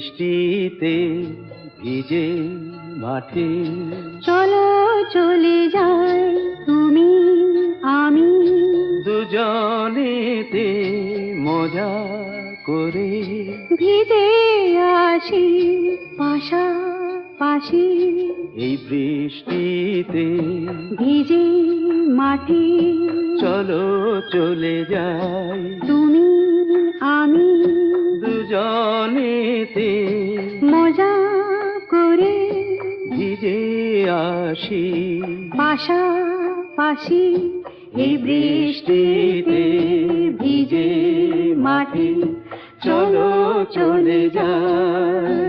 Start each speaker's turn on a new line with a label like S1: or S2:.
S1: বৃষ্টিতে ভিজে মাঠে
S2: চলো চলে যাই তুমি আমি,
S1: দুজনেতে মজা করে
S2: ভিজে আসি পাশাপাশি।
S1: এই বৃষ্টিতে
S2: ভিজে মাঠে
S1: চলো চলে যাই
S2: তুমি আমি,
S1: দুজনেতে
S2: মজা করে
S1: ভিজে আসি
S2: পাশাপাশি।
S1: এই বৃষ্টিতে ভিজে মাঠে চলো চলে যাই।